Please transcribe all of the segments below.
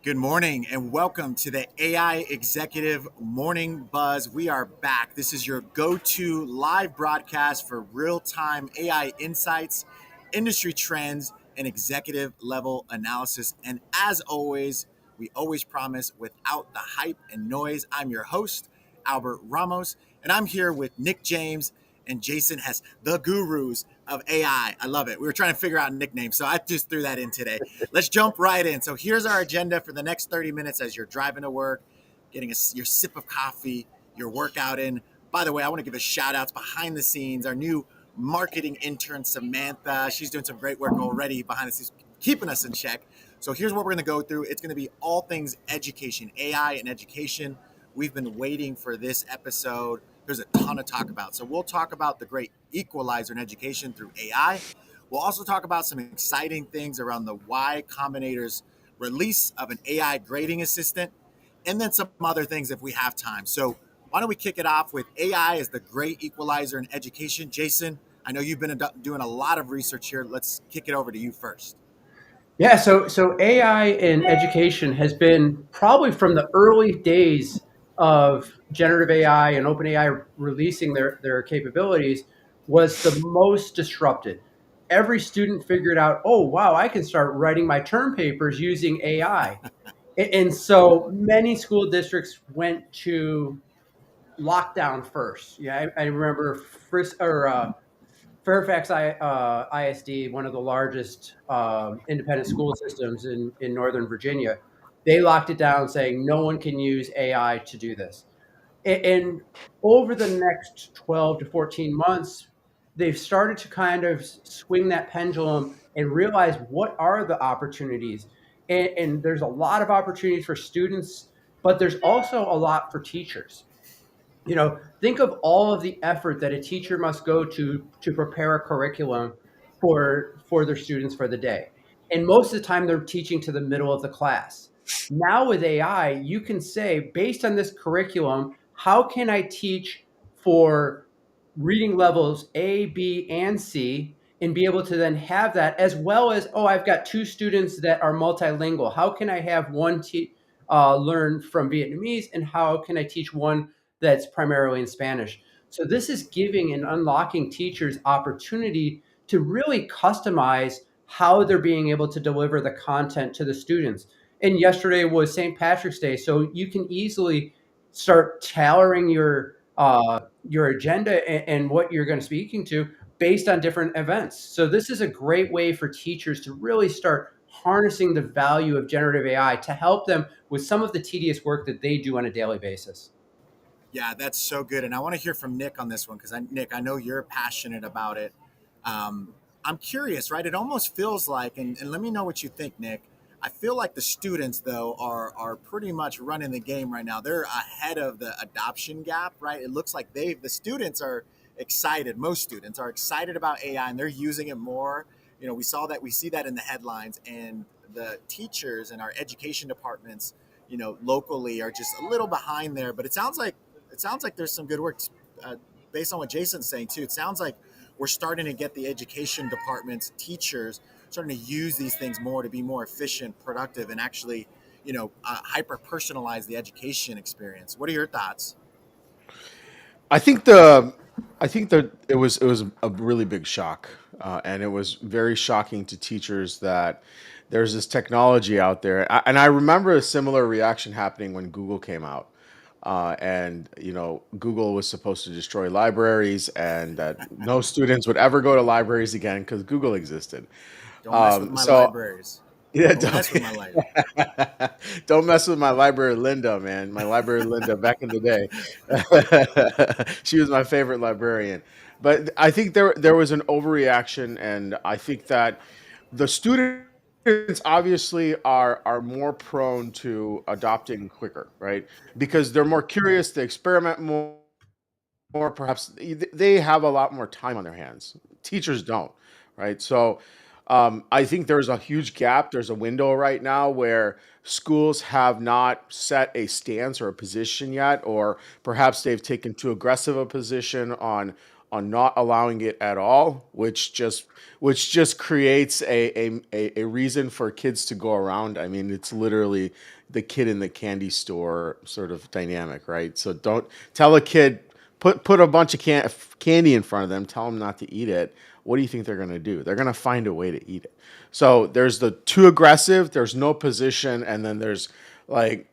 Good morning and welcome to the AI Executive Morning Buzz. We are back. This is your go to live broadcast for real time AI insights, industry trends, and executive level analysis. And as always, we always promise without the hype and noise. I'm your host, Albert Ramos, and I'm here with Nick James and Jason Hess, the gurus of AI. I love it. We were trying to figure out a nickname, so I just threw that in today. Let's jump right in. So here's our agenda for the next 30 minutes as you're driving to work, getting your sip of coffee, your workout in. By the way, I want to give a shout out behind the scenes, our new marketing intern, Samantha. She's doing some great work already behind the scenes, keeping us in check. So here's what we're going to go through. It's going to be all things education, AI and education. We've been waiting for this episode. There's a ton to talk about. So we'll talk about the great equalizer in education through AI. We'll also talk about some exciting things around the Y Combinator's release of an AI grading assistant, and then some other things if we have time. So why don't we kick it off with AI as the great equalizer in education? Jason, I know you've been doing a lot of research here. Let's kick it over to you first. Yeah, so AI in education has been probably from the early days of generative AI and OpenAI releasing their capabilities was the most disrupted. Every student figured out, oh wow, I can start writing my term papers using AI. And so many school districts went to lockdown first. Yeah, I remember Fairfax ISD, one of the largest independent school systems in Northern Virginia, they locked it down saying no one can use AI to do this. And over the next 12 to 14 months, they've started to kind of swing that pendulum and realize what are the opportunities. And there's a lot of opportunities for students, but there's also a lot for teachers. Think of all of the effort that a teacher must go to prepare a curriculum for their students for the day. And most of the time they're teaching to the middle of the class. Now with AI, you can say, based on this curriculum, how can I teach for reading levels A, B, and C, and be able to then have that, as well as, oh, I've got two students that are multilingual. How can I have one learn from Vietnamese, and how can I teach one that's primarily in Spanish? So this is giving and unlocking teachers opportunity to really customize how they're being able to deliver the content to the students. And yesterday was St. Patrick's Day, so you can easily start tailoring your agenda and what you're going to speaking to based on different events. So this is a great way for teachers to really start harnessing the value of generative AI to help them with some of the tedious work that they do on a daily basis. Yeah, that's so good. And I want to hear from Nick on this one because Nick, I know you're passionate about it. Um, I'm curious, right? It almost feels like, and let me know what you think, Nick. I feel like the students, though, are pretty much running the game right now. They're ahead of the adoption gap, right? It looks like the students are excited. Most students are excited about AI and they're using it more. We see that in the headlines, and the teachers and our education departments, locally are just a little behind there. But it sounds like there's some good work based on what Jason's saying too. It sounds like we're starting to get the education departments, teachers, starting to use these things more to be more efficient, productive, and actually, hyper personalize the education experience. What are your thoughts? I think the I think that it was a really big shock, and it was very shocking to teachers that there's this technology out there. And I remember a similar reaction happening when Google came out, and Google was supposed to destroy libraries, and that no students would ever go to libraries again because Google existed. Don't mess with my So libraries. yeah, Don't mess with my library. don't mess with my library Linda, man. My library Linda back in the day. She was my favorite librarian. But I think there was an overreaction, and I think that the students obviously are more prone to adopting quicker, right? Because they're more curious, they experiment more, perhaps they have a lot more time on their hands. Teachers don't, right? So I think there's a huge gap. There's a window right now where schools have not set a stance or a position yet, or perhaps they've taken too aggressive a position on on not allowing it at all, which just creates a reason for kids to go around. I mean, it's literally the kid in the candy store sort of dynamic, right? So don't tell a kid, put a bunch of candy in front of them, tell them not to eat it. What do you think they're going to do? They're going to find a way to eat it. So there's the too aggressive, there's no position, and then there's like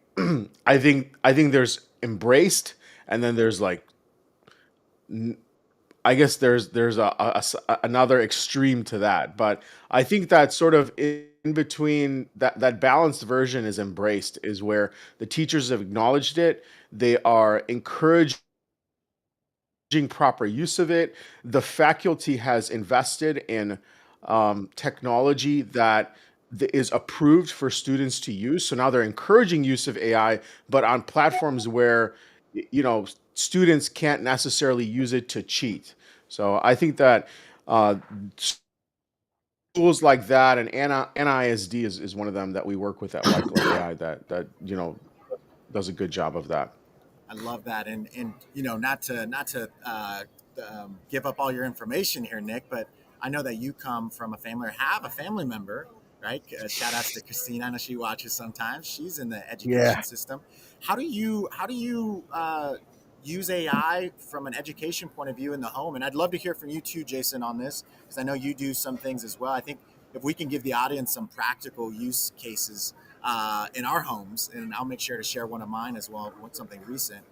I think there's embraced, and then there's like I guess there's another extreme to that, but I think that sort of in between that balanced version is embraced, is where the teachers have acknowledged it. They are encouraging proper use of it. The faculty has invested in technology that is approved for students to use. So now they're encouraging use of AI, but on platforms where students can't necessarily use it to cheat. So I think that uh, tools like that, and NISD is one of them that we work with at White Glove AI, that does a good job of that. I love that, and not to give up all your information here, Nick, but I know that you come from a family or have a family member, right? Shout outs to Christina. I know she watches sometimes. She's in the Yeah. education system. How do you use AI from an education point of view in the home? And I'd love to hear from you too, Jason, on this, because I know you do some things as well. I think if we can give the audience some practical use cases in our homes, and I'll make sure to share one of mine as well, something recent.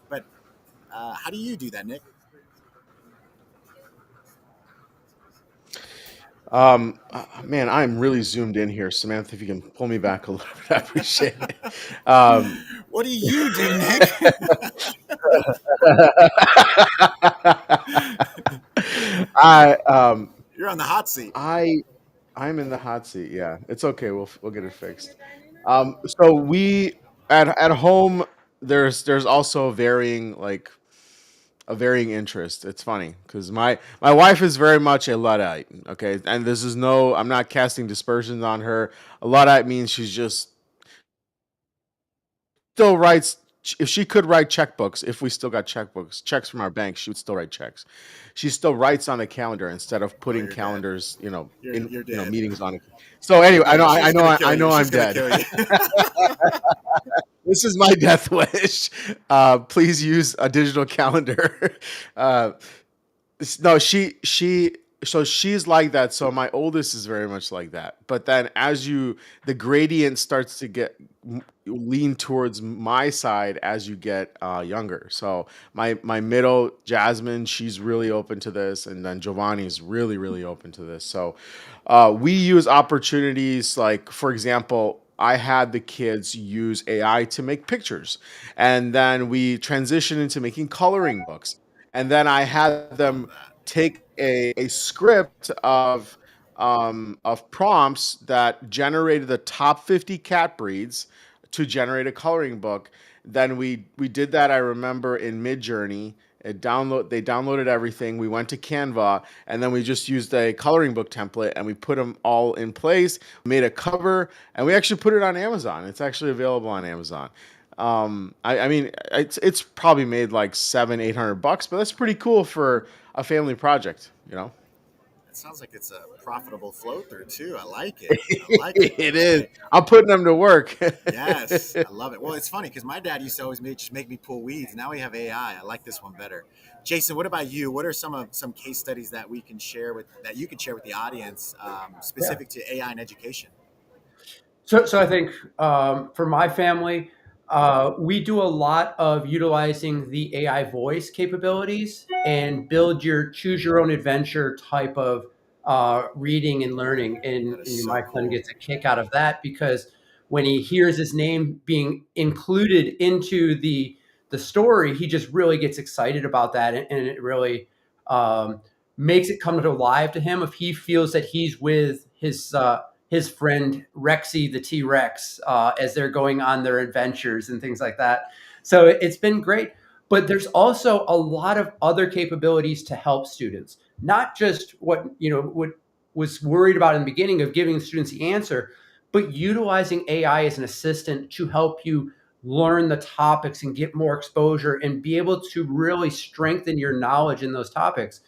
But how do you do that, Nick? Man, I'm really zoomed in here, Samantha. If you can pull me back a little bit, I appreciate it. Um, What do you do, Nick? I um, You're on the hot seat. I I'm in the hot seat. Yeah, it's okay. We'll get it fixed. So we at home, there's also varying, like a varying interest. It's funny because my wife is very much a Luddite. Okay, and this is no, I'm not casting dispersions on her. A Luddite means she's just still writes. If she could write checkbooks, if we still got checks from our bank, she would still write checks. She still writes on a calendar instead of Oh, putting you're dead. calendars, You're in you're dead. meetings on it. So You're anyway, I know, dead. She's gonna I kill you. know She's I'm gonna dead. kill you. This is my death wish. Please use a digital calendar. Uh, no, so she's like that. So my oldest is very much like that. But then the gradient starts to lean towards my side as you get younger. So my middle, Jasmine, she's really open to this, and then Giovanni is really really open to this. So we use opportunities, like, for example, I had the kids use AI to make pictures, and then we transitioned into making coloring books, and then I had Love them that. take a script of prompts that generated the top 50 cat breeds to generate a coloring book. Then we did that. I remember in Midjourney. They downloaded everything. We went to Canva, and then we just used a coloring book template, and we put them all in place. Made a cover, and we actually put it on Amazon. It's actually available on Amazon. I mean, it's probably made like 700-800 bucks, but that's pretty cool for a family project. It sounds like it's a profitable flow through too. I like it. I like it. It is. I'm putting them to work. Yes, I love it. Well, it's funny because my dad used to always just make me pull weeds. Now we have AI. I like this one better. Jason, what about you? What are some case studies that we can share with that you can share with the audience, Yeah. specific to AI and education? So I think for my family, we do a lot of utilizing the AI voice capabilities and build your choose your own adventure type of reading and learning. That is And so my son cool. gets a kick out of that because when he hears his name being included into the story, he just really gets excited about that, and it really um, makes it come to live to him if he feels that he's with his friend Rexy the T Rex as they're going on their adventures and things like that. So it's been great. But there's also a lot of other capabilities to help students, not just what was worried about in the beginning of giving students the answer, but utilizing AI as an assistant to help you learn the topics and get more exposure and be able to really strengthen your knowledge in those topics.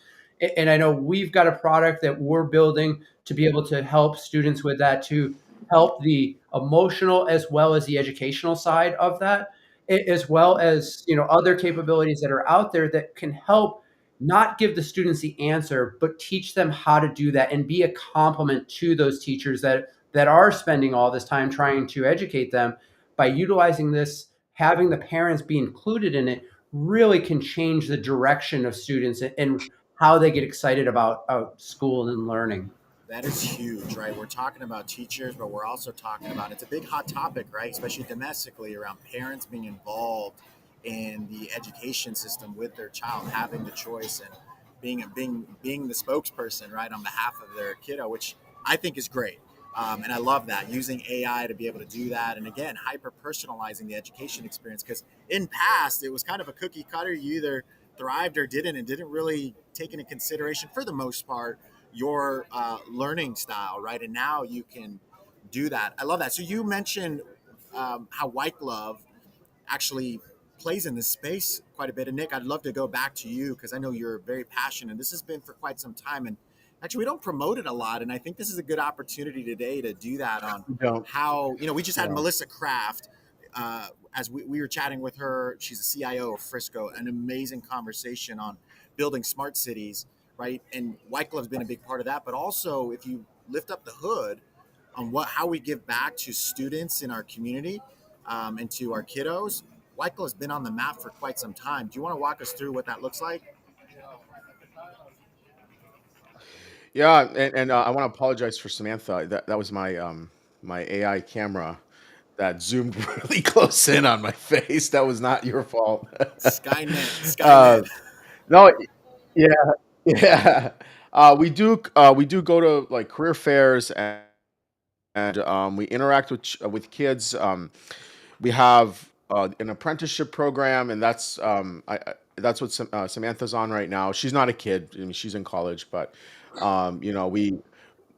And I know we've got a product that we're building to be able to help students with that, to help the emotional as well as the educational side of that, as well as, other capabilities that are out there that can help not give the students the answer, but teach them how to do that and be a complement to those teachers that are spending all this time trying to educate them. By utilizing this, having the parents be included in it really can change the direction of students and how they get excited about school and learning. That is huge, right? We're talking about teachers, but we're also talking about it's a big hot topic, right? Especially domestically around parents being involved in the education system with their child, having the choice and being the spokesperson, right, on behalf of their kiddo, which I think is great. And I love that using AI to be able to do that. And again, hyper personalizing the education experience because in past it was kind of a cookie cutter. You either thrived or didn't, and didn't really take into consideration for the most part your learning style, right? And now you can do that. I love that. So you mentioned how White Glove actually plays in this space quite a bit. And Nick, I'd love to go back to you because I know you're very passionate. This has been for quite some time, and actually we don't promote it a lot. And I think this is a good opportunity today to do that on We don't. how we just had Yeah. Melissa Kraft. As we were chatting with her, she's a CIO of Frisco, an amazing conversation on building smart cities, right? And White Glove's been a big part of that. But also, if you lift up the hood on how we give back to students in our community and to our kiddos, White Glove's been on the map for quite some time. Do you want to walk us through what that looks like? Yeah, and I want to apologize for Samantha. That was my AI camera that zoomed really close in on my face. That was not your fault. Skynet, uh, Skynet. no, yeah, yeah. We do go to like career fairs and we interact with kids. We have an apprenticeship program, and that's what Samantha's on right now. She's not a kid; I mean, she's in college, but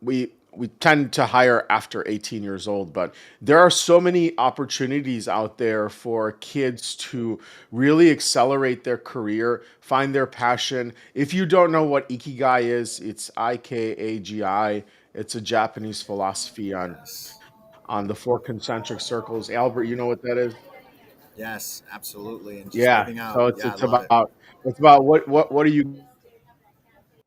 we tend to hire after 18 years old. But there are so many opportunities out there for kids to really accelerate their career, find their passion. If you don't know what ikigai is, it's IKAGI. It's a Japanese philosophy on Yes. on the four concentric circles. Albert, you know what that is? Yes, absolutely. And just Yeah. living out. So it's Yeah, I it's love it. about it's about what are you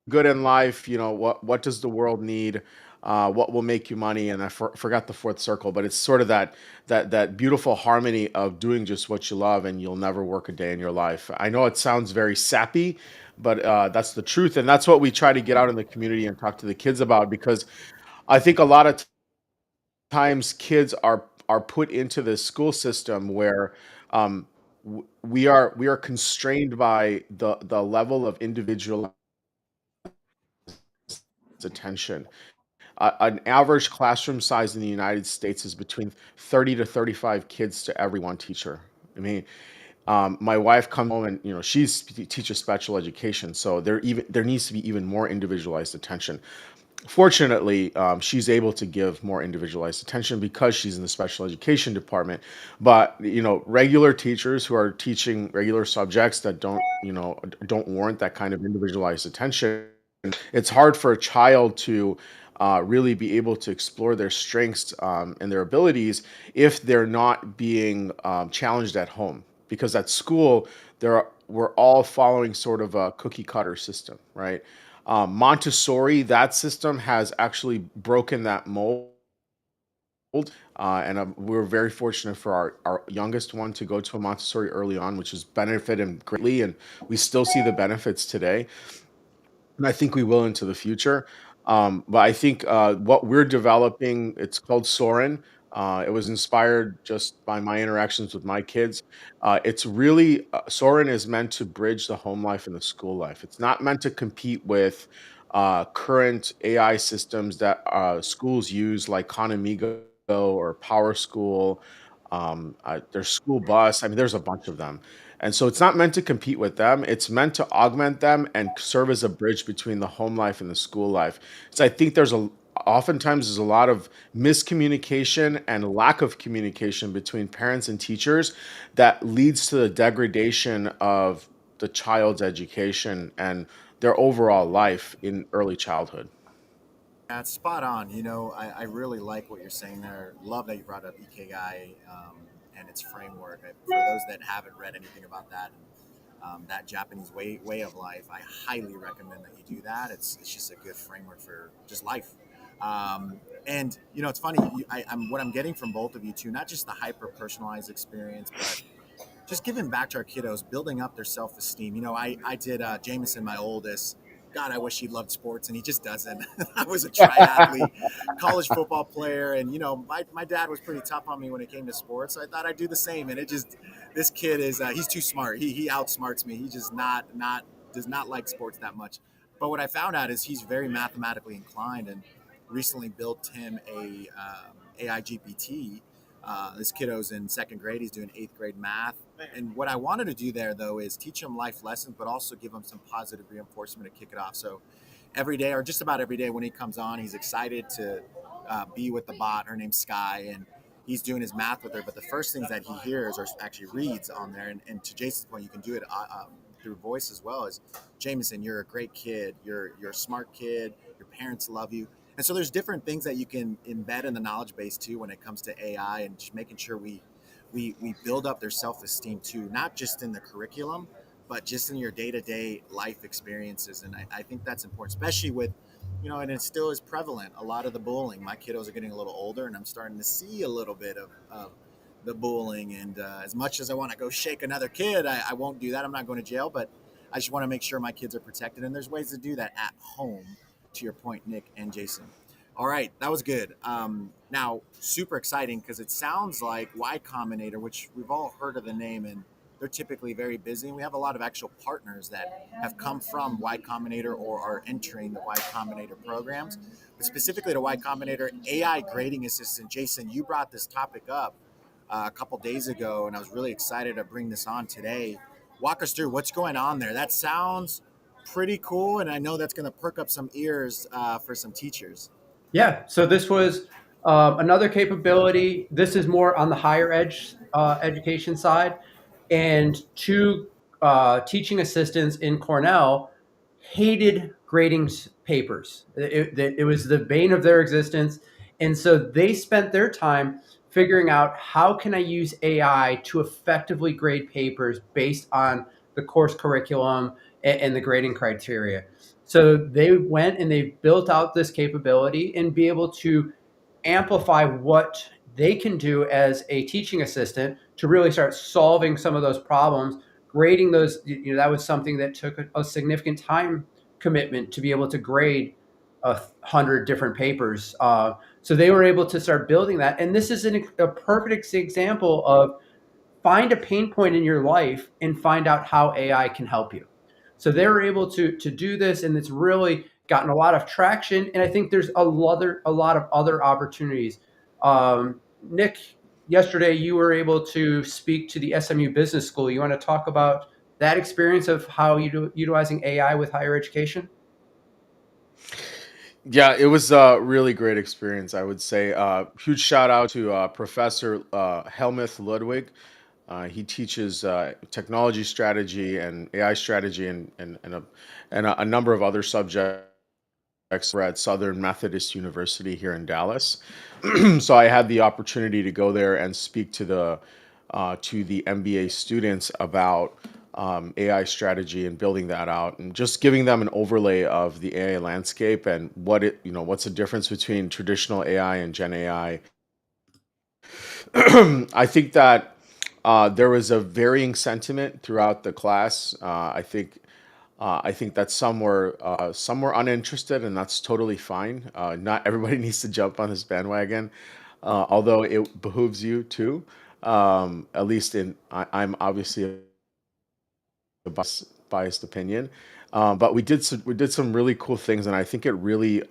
good in life? What does the world need? What will make you money? And forgot the fourth circle, but it's sort of that beautiful harmony of doing just what you love, and you'll never work a day in your life. I know it sounds very sappy, but that's the truth, and that's what we try to get out in the community and talk to the kids about because I think a lot of times kids are put into this school system where um, we are constrained by the level of individual attention. An average classroom size in the United States is between 30 to 35 kids to every one teacher. I mean, my wife comes home and teaches special education, so there needs to be even more individualized attention. Fortunately, she's able to give more individualized attention because she's in the special education department. But regular teachers who are teaching regular subjects that don't warrant that kind of individualized attention, it's hard for a child to really be able to explore their strengths and their abilities if they're not being challenged at home. Because at school, we're all following sort of a cookie cutter system, right? Montessori, that system has actually broken that mold. And we were very fortunate for our youngest one to go to a Montessori early on, which has benefited him greatly. And we still see the benefits today, and I think we will into the future. But I think what we're developing, it's called Soren. It was inspired just by my interactions with my kids. It's really Soren is meant to bridge the home life and the school life. It's not meant to compete with current AI systems that schools use, like Khan Amigo or Power School. There's School Bus. I mean, there's a bunch of them. And so it's not meant to compete with them. It's meant to augment them and serve as a bridge between the home life and the school life. So I think there's oftentimes there's a lot of miscommunication and lack of communication between parents and teachers that leads to the degradation of the child's education and their overall life in early childhood. That's spot on. I really like what you're saying there. Love that you brought up Ikigai and its framework. For those that haven't read anything about that, that Japanese way of life, I highly recommend that you do that. It's just a good framework for just life. And it's funny. I'm what I'm getting from both of you too, not just the hyper personalized experience, but just giving back to our kiddos, building up their self esteem. I did Jameson, my oldest. God, I wish he loved sports, and he just doesn't. I was a triathlete, college football player, and my dad was pretty tough on me when it came to sports. So I thought I'd do the same, and this kid is he's too smart. He outsmarts me. He just not does not like sports that much. But what I found out is he's very mathematically inclined, and recently built him a AI GPT. This kiddo's in second grade. He's doing eighth grade math. And what I wanted to do there, though, is teach him life lessons, but also give him some positive reinforcement to kick it off. So every day, or just about every day when he comes on, he's excited to be with the bot. Her name's Sky, and he's doing his math with her. But the first things that he hears or actually reads on there, and to Jason's point, you can do it through voice as well, is Jameson, you're a great kid. You're a smart kid. Your parents love you. And so there's different things that you can embed in the knowledge base too when it comes to AI, and just making sure we build up their self-esteem too, not just in the curriculum, but just in your day-to-day life experiences. And I think that's important, especially with, and it still is prevalent, a lot of the bullying. My kiddos are getting a little older, and I'm starting to see a little bit of the bullying. And as much as I want to go shake another kid, I won't do that. I'm not going to jail, but I just want to make sure my kids are protected. And there's ways to do that at home, to your point, Nick and Jason. All right, that was good. Now, super exciting because it sounds like Y Combinator, which we've all heard of the name, and they're typically very busy. And we have a lot of actual partners that have come from Y Combinator or are entering the Y Combinator programs. But specifically to Y Combinator, AI grading assistant. Jason, you brought this topic up a couple days ago, and I was really excited to bring this on today. Walk us through what's going on there. That sounds pretty cool, and I know that's going to perk up some ears for some teachers. Yeah, so this was another capability. This is more on the higher edge education side. And two teaching assistants in Cornell hated grading papers. It was the bane of their existence. And so they spent their time figuring out, how can I use AI to effectively grade papers based on the course curriculum and the grading criteria. So they went and they built out this capability and be able to amplify what they can do as a teaching assistant to really start solving some of those problems. Grading those, that was something that took a significant time commitment to be able to grade 100 different papers. So they were able to start building that. And this is a perfect example of find a pain point in your life and find out how AI can help you. So they were able to do this, and it's really gotten a lot of traction. And I think there's a lot of other opportunities. Nick, yesterday you were able to speak to the SMU Business School. You want to talk about that experience of how you utilizing AI with higher education? Yeah, it was a really great experience, I would say. Huge shout out to Professor Helmuth Ludwig. He teaches technology strategy and AI strategy and a number of other subjects. We're at Southern Methodist University here in Dallas. So I had the opportunity to go there and speak to the MBA students about AI strategy and building that out, and just giving them an overlay of the AI landscape and what's the difference between traditional AI and Gen AI. I think that there was a varying sentiment throughout the class. I think that some were uninterested, and that's totally fine. Not everybody needs to jump on this bandwagon, although it behooves you to. At least I'm obviously a biased opinion, but we did some really cool things, and I think it really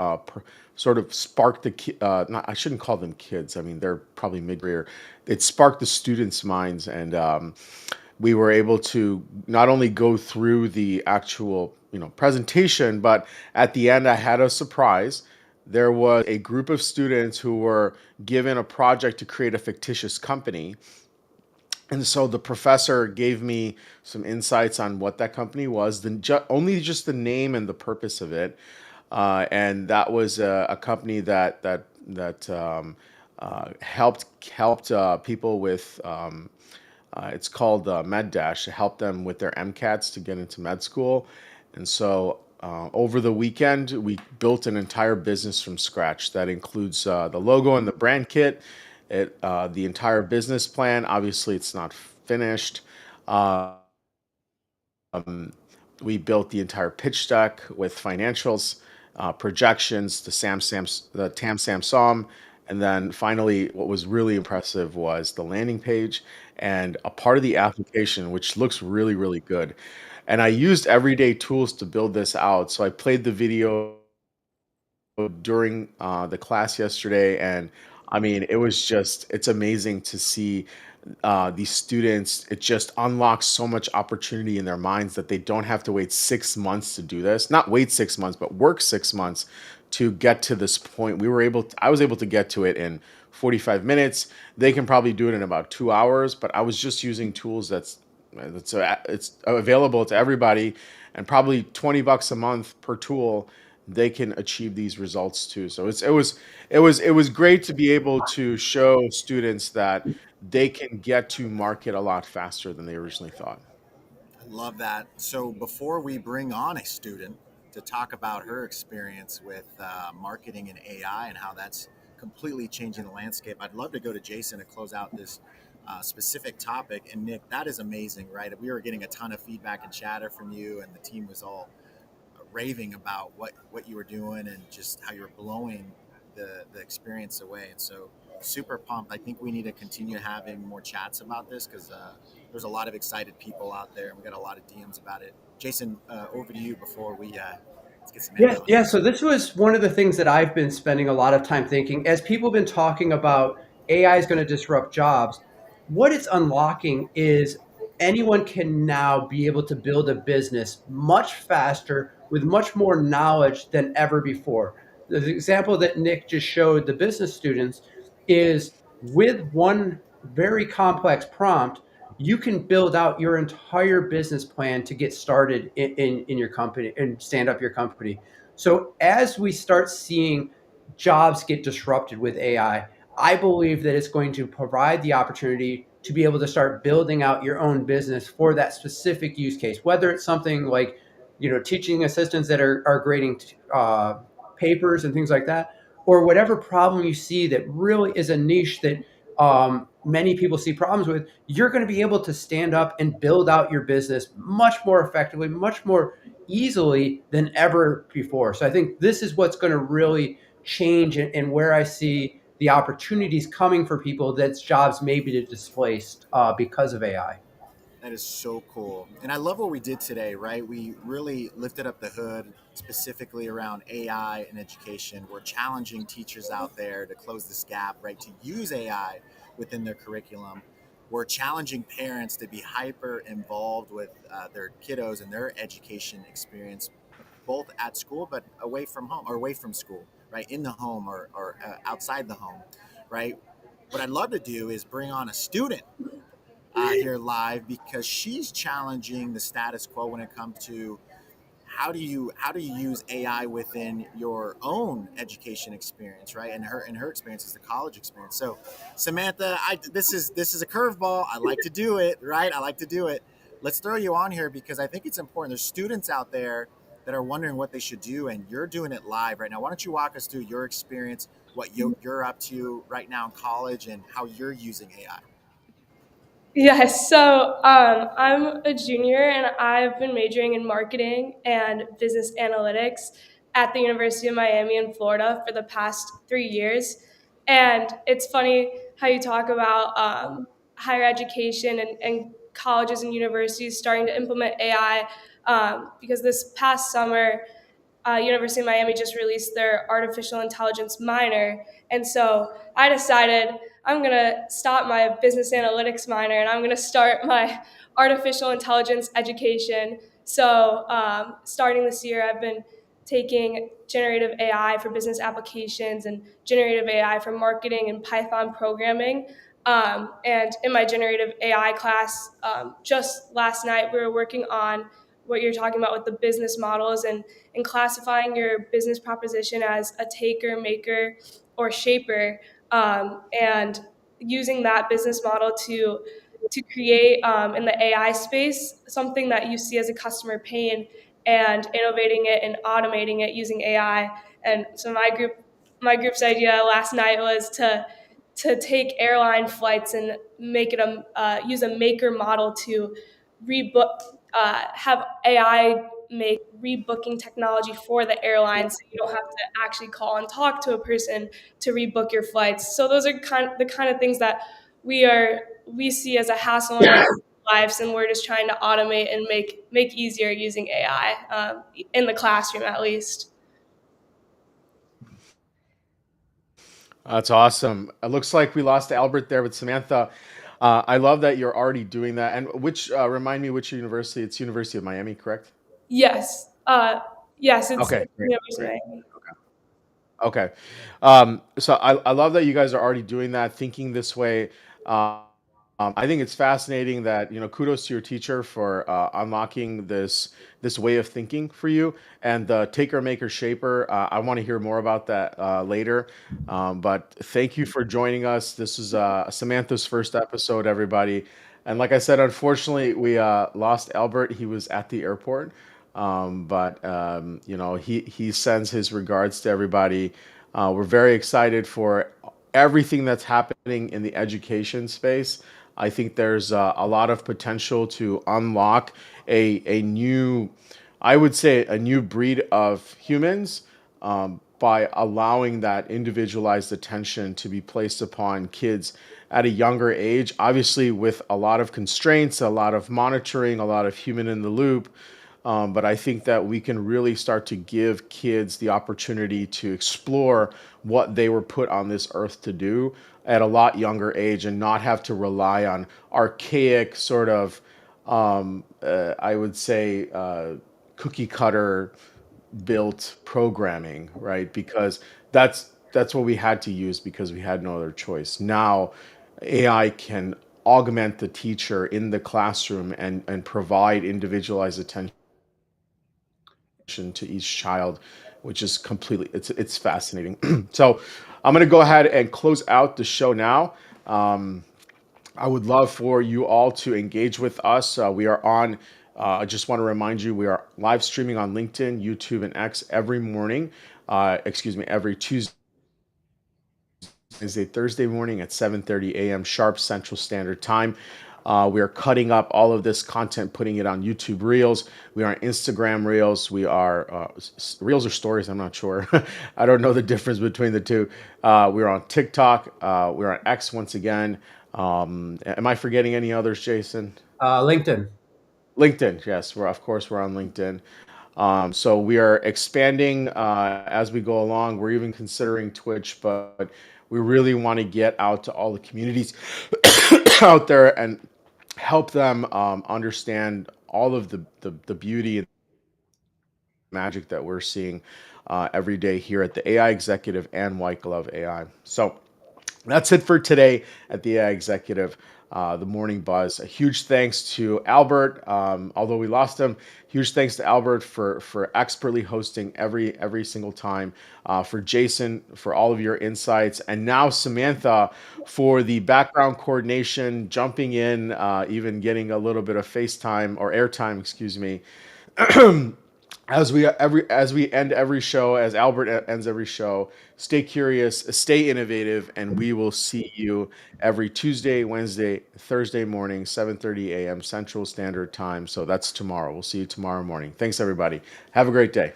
sort of sparked not, I shouldn't call them kids. I mean, they're probably mid-career. It sparked the students' minds, and we were able to not only go through the actual presentation, but at the end I had a surprise there was a group of students who were given a project to create a fictitious company. And so the professor gave me some insights on what that company was, only just the name and the purpose of it. And that was a company that helped people with it's called MedDash, to help them with their MCATs to get into med school. And so over the weekend, we built an entire business from scratch that includes the logo and the brand kit, the entire business plan. Obviously, it's not finished. Uh, we built the entire pitch deck with financials, projections, the TAM SAM, and then finally, what was really impressive was the landing page and a part of the application, which looks really, really good. And I used everyday tools to build this out. So I played the video during the class yesterday, and I mean, it's amazing to see these students. It just unlocks so much opportunity in their minds that they don't have to wait 6 months to do this. Not wait 6 months, but work 6 months to get to this point. I was able to get to it in 45 minutes. They can probably do it in about 2 hours, but I was just using tools it's available to everybody, and probably $20 a month per tool, they can achieve these results too. So it was great to be able to show students that they can get to market a lot faster than they originally thought. I love that. So before we bring on a student to talk about her experience with marketing and AI and how that's completely changing the landscape, I'd love to go to Jason to close out this specific topic. And Nick, that is amazing, right? We were getting a ton of feedback and chatter from you, and the team was all raving about what you were doing and just how you're blowing the experience away. And so super pumped. I think we need to continue having more chats about this because there's a lot of excited people out there, and we got a lot of DMs about it. Jason, over to you before we let's get some Yeah, info on yeah. this. So this was one of the things that I've been spending a lot of time thinking as people have been talking about AI is going to disrupt jobs. What it's unlocking is anyone can now be able to build a business much faster with much more knowledge than ever before. The example that Nick just showed the business students is with one very complex prompt, you can build out your entire business plan to get started in your company and stand up your company. So as we start seeing jobs get disrupted with I believe that it's going to provide the opportunity to be able to start building out your own business for that specific use case, whether it's something like, teaching assistants that are grading papers and things like that, or whatever problem you see that really is a niche that many people see problems with, you're going to be able to stand up and build out your business much more effectively, much more easily than ever before. So I think this is what's going to really change and where I see the opportunities coming for people that's jobs maybe displaced because of AI. That is so cool. And I love what we did today, right? We really lifted up the hood specifically around AI and education. We're challenging teachers out there to close this gap, right? To use AI within their curriculum. We're challenging parents to be hyper involved with their kiddos and their education experience, both at school, but away from home or away from school, right? In the home or outside the home, right? What I'd love to do is bring on a student here live because she's challenging the status quo when it comes to how do you use AI within your own education experience, right? And her experience is the college experience. So, Samantha, this is a curveball. I like to do it, right? I like to do it. Let's throw you on here because I think it's important. There's students out there that are wondering what they should do, and you're doing it live right now. Why don't you walk us through your experience, what you're up to right now in college, and how you're using AI? Yes, so I'm a junior and I've been majoring in marketing and business analytics at the University of Miami in Florida for the past 3 years. And it's funny how you talk about higher education and colleges and universities starting to implement AI because this past summer, University of Miami just released their artificial intelligence minor. And so I decided I'm going to stop my business analytics minor and I'm going to start my artificial intelligence education. So starting this year, I've been taking generative AI for business applications and generative AI for marketing and Python programming. And in my generative AI class, just last night, we were working on what you're talking about with the business models and classifying your business proposition as a taker, maker, or shaper, and using that business model to create in the AI space something that you see as a customer pain and innovating it and automating it using AI. And so my group's idea last night was to take airline flights and make it use a maker model to rebook, have AI make rebooking technology for the airline, so you don't have to actually call and talk to a person to rebook your flights. So those are the kind of things that we see as a hassle in our lives, and we're just trying to automate and make easier using AI, in the classroom at least. That's awesome. It looks like we lost Albert there with Samantha. I love that you're already doing that. And which remind me which university? It's University of Miami, correct? Yes, yes, it's Okay, great, University of great. Miami. Okay. So I love that you guys are already doing that, thinking this way. Um, I think it's fascinating that, kudos to your teacher for unlocking this way of thinking for you. And the taker, maker, shaper, I want to hear more about that later. But thank you for joining us. This is Samantha's first episode, everybody. And like I said, unfortunately, we lost Albert. He was at the airport. But he sends his regards to everybody. We're very excited for everything that's happening in the education space. I think there's a lot of potential to unlock a new, I would say, a new breed of humans, by allowing that individualized attention to be placed upon kids at a younger age, obviously with a lot of constraints, a lot of monitoring, a lot of human in the loop. But I think that we can really start to give kids the opportunity to explore what they were put on this earth to do at a lot younger age and not have to rely on archaic sort of, I would say, cookie cutter built programming, right? Because that's what we had to use because we had no other choice. Now, AI can augment the teacher in the classroom and provide individualized attention to each child, which is completely it's fascinating. So I'm going to go ahead and close out the show now. I would love for you all to engage with us. We are on. I just want to remind you, we are live streaming on LinkedIn, YouTube, and X every morning. Every Tuesday, Wednesday, Thursday morning at 7:30 a.m. sharp Central Standard Time. We are cutting up all of this content, putting it on YouTube Reels. We are on Instagram Reels. We are Reels or Stories. I'm not sure. I don't know the difference between the two. We're on TikTok. We're on X once again. Am I forgetting any others, Jason? LinkedIn. LinkedIn. Yes, of course we're on LinkedIn. So we are expanding as we go along. We're even considering Twitch, but we really want to get out to all the communities out there and help them understand all of the beauty and magic that we're seeing every day here at the AI Executive and White Glove AI. So that's it for today at the AI Executive, the Morning Buzz. A huge thanks to Albert, although we lost him. Huge thanks to Albert for expertly hosting every single time. For Jason for all of your insights, and now Samantha for the background coordination, jumping in, even getting a little bit of FaceTime or airtime, excuse me. As we end every show, as Albert ends every show, stay curious, stay innovative, and we will see you every Tuesday, Wednesday, Thursday morning, 7:30 a.m. Central Standard Time. So that's tomorrow. We'll see you tomorrow morning. Thanks, everybody. Have a great day.